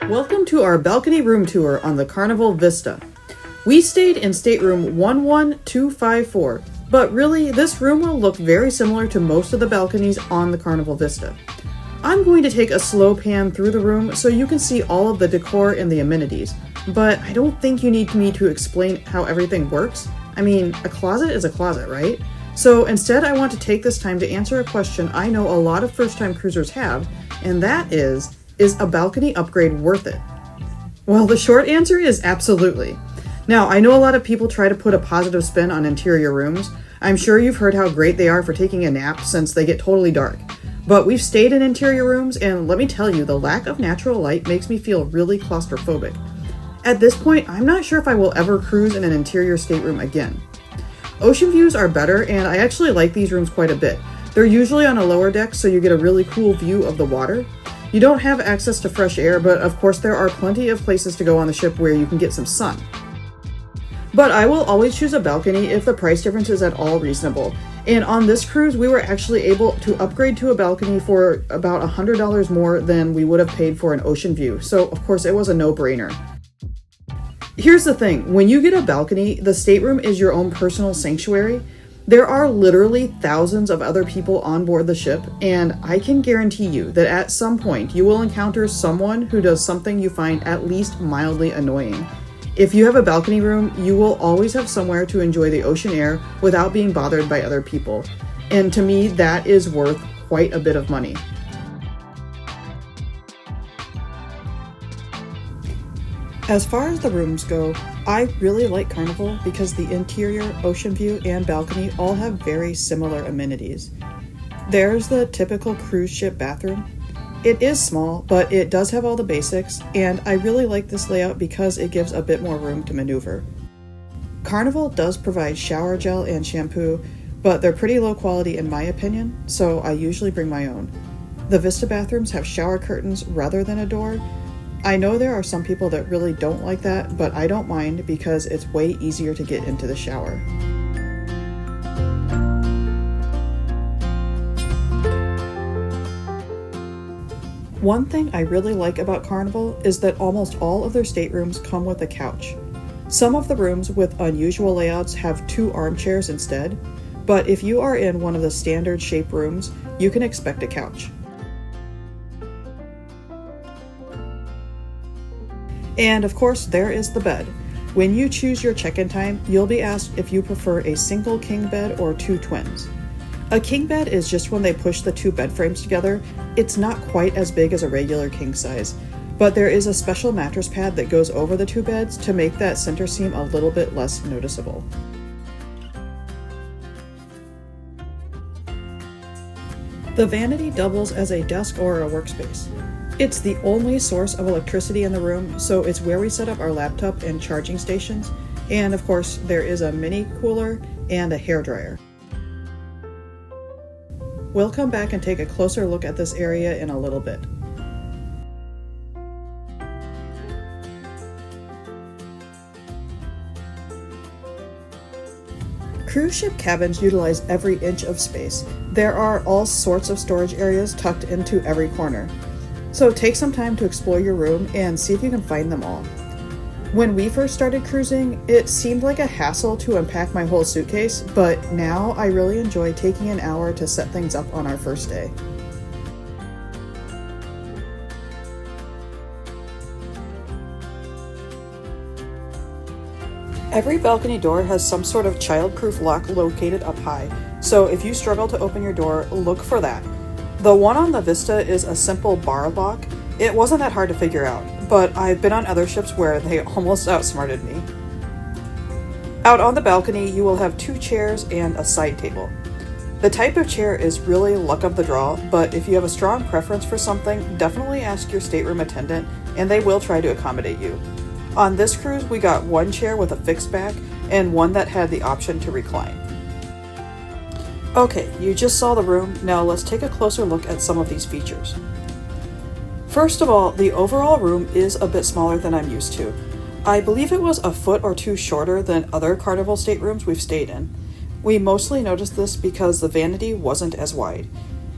Welcome to our balcony room tour on the Carnival Vista. We stayed in stateroom 11254, but really this room will look very similar to most of the balconies on the Carnival Vista. I'm going to take a slow pan through the room so you can see all of the decor and the amenities, but I don't think you need me to explain how everything works. I mean, a closet is a closet, right? So instead I want to take this time to answer a question I know a lot of first-time cruisers have, and that is a balcony upgrade worth it? Well, the short answer is absolutely. Now, I know a lot of people try to put a positive spin on interior rooms. I'm sure you've heard how great they are for taking a nap since they get totally dark. But we've stayed in interior rooms, and let me tell you, the lack of natural light makes me feel really claustrophobic. At this point, I'm not sure if I will ever cruise in an interior stateroom again. Ocean views are better, and I actually like these rooms quite a bit. They're usually on a lower deck, so you get a really cool view of the water. You don't have access to fresh air, but of course there are plenty of places to go on the ship where you can get some sun. But I will always choose a balcony if the price difference is at all reasonable. And on this cruise, we were actually able to upgrade to a balcony for about $100 more than we would have paid for an ocean view, so of course it was a no-brainer. Here's the thing, when you get a balcony, the stateroom is your own personal sanctuary. There are literally thousands of other people on board the ship, and I can guarantee you that at some point you will encounter someone who does something you find at least mildly annoying. If you have a balcony room, you will always have somewhere to enjoy the ocean air without being bothered by other people. And to me, that is worth quite a bit of money. As far as the rooms go, I really like Carnival because the interior, ocean view, and balcony all have very similar amenities. There's the typical cruise ship bathroom. It is small, but it does have all the basics, and I really like this layout because it gives a bit more room to maneuver. Carnival does provide shower gel and shampoo, but they're pretty low quality in my opinion, so I usually bring my own. The Vista bathrooms have shower curtains rather than a door. I know there are some people that really don't like that, but I don't mind because it's way easier to get into the shower. One thing I really like about Carnival is that almost all of their staterooms come with a couch. Some of the rooms with unusual layouts have 2 armchairs instead, but if you are in one of the standard shape rooms, you can expect a couch. And of course, there is the bed. When you choose your check-in time, you'll be asked if you prefer a single king bed or 2 twins. A king bed is just when they push the 2 bed frames together. It's not quite as big as a regular king size, but there is a special mattress pad that goes over the 2 beds to make that center seem a little bit less noticeable. The vanity doubles as a desk or a workspace. It's the only source of electricity in the room, so it's where we set up our laptop and charging stations. And of course, there is a mini cooler and a hairdryer. We'll come back and take a closer look at this area in a little bit. Cruise ship cabins utilize every inch of space. There are all sorts of storage areas tucked into every corner. So take some time to explore your room and see if you can find them all. When we first started cruising, it seemed like a hassle to unpack my whole suitcase, but now I really enjoy taking an hour to set things up on our first day. Every balcony door has some sort of child-proof lock located up high, so if you struggle to open your door, look for that. The one on the Vista is a simple bar lock. It wasn't that hard to figure out, but I've been on other ships where they almost outsmarted me. Out on the balcony, you will have 2 chairs and a side table. The type of chair is really luck of the draw, but if you have a strong preference for something, definitely ask your stateroom attendant, and they will try to accommodate you. On this cruise, we got 1 chair with a fixed back and 1 that had the option to recline. Okay, you just saw the room, now let's take a closer look at some of these features. First of all, the overall room is a bit smaller than I'm used to. I believe it was a foot or 2 shorter than other Carnival staterooms we've stayed in. We mostly noticed this because the vanity wasn't as wide.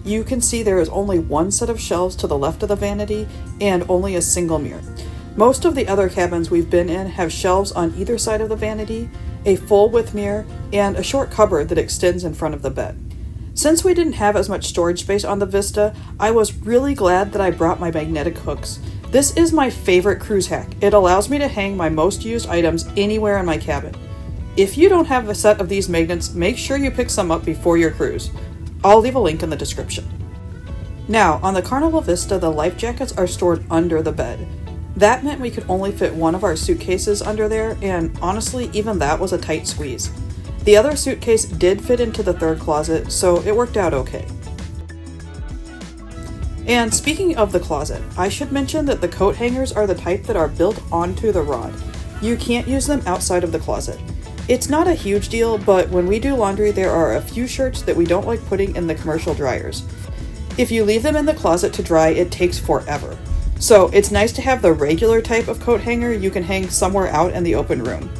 You can see there is only one set of shelves to the left of the vanity and only a single mirror. Most of the other cabins we've been in have shelves on either side of the vanity, a full-width mirror, and a short cupboard that extends in front of the bed. Since we didn't have as much storage space on the Vista, I was really glad that I brought my magnetic hooks. This is my favorite cruise hack. It allows me to hang my most used items anywhere in my cabin. If you don't have a set of these magnets, make sure you pick some up before your cruise. I'll leave a link in the description. Now, on the Carnival Vista, the life jackets are stored under the bed. That meant we could only fit one of our suitcases under there, and honestly, even that was a tight squeeze. The other suitcase did fit into the third closet, so it worked out okay. And speaking of the closet, I should mention that the coat hangers are the type that are built onto the rod. You can't use them outside of the closet. It's not a huge deal, but when we do laundry, there are a few shirts that we don't like putting in the commercial dryers. If you leave them in the closet to dry, it takes forever. So it's nice to have the regular type of coat hanger you can hang somewhere out in the open room.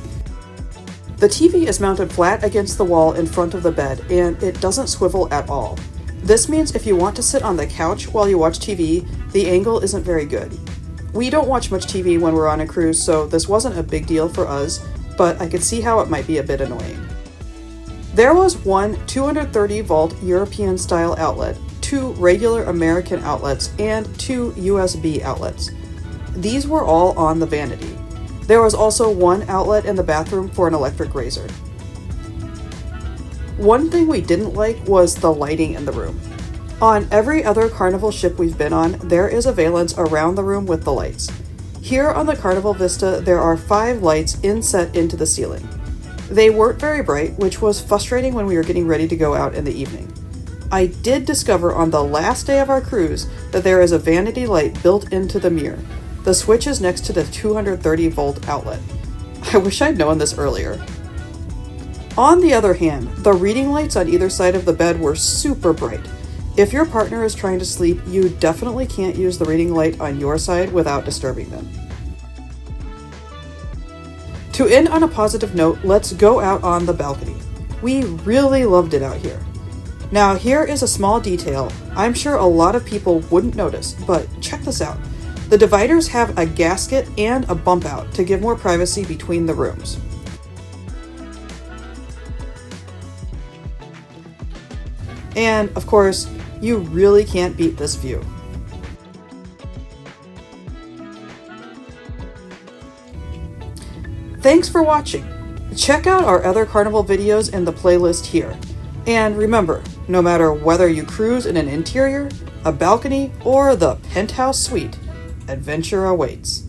The TV is mounted flat against the wall in front of the bed, and it doesn't swivel at all. This means if you want to sit on the couch while you watch TV, the angle isn't very good. We don't watch much TV when we're on a cruise, so this wasn't a big deal for us, but I could see how it might be a bit annoying. There was one 230-volt European-style outlet, 2 regular American outlets, and 2 USB outlets. These were all on the vanity. There was also one outlet in the bathroom for an electric razor. One thing we didn't like was the lighting in the room. On every other Carnival ship we've been on, there is a valance around the room with the lights. Here on the Carnival Vista, there are 5 lights inset into the ceiling. They weren't very bright, which was frustrating when we were getting ready to go out in the evening. I did discover on the last day of our cruise that there is a vanity light built into the mirror. The switch is next to the 230-volt outlet. I wish I'd known this earlier. On the other hand, the reading lights on either side of the bed were super bright. If your partner is trying to sleep, you definitely can't use the reading light on your side without disturbing them. To end on a positive note, let's go out on the balcony. We really loved it out here. Now here is a small detail I'm sure a lot of people wouldn't notice, but check this out. The dividers have a gasket and a bump out to give more privacy between the rooms. And of course, you really can't beat this view. Thanks for watching. Check out our other Carnival videos in the playlist here. And remember, no matter whether you cruise in an interior, a balcony, or the penthouse suite, adventure awaits.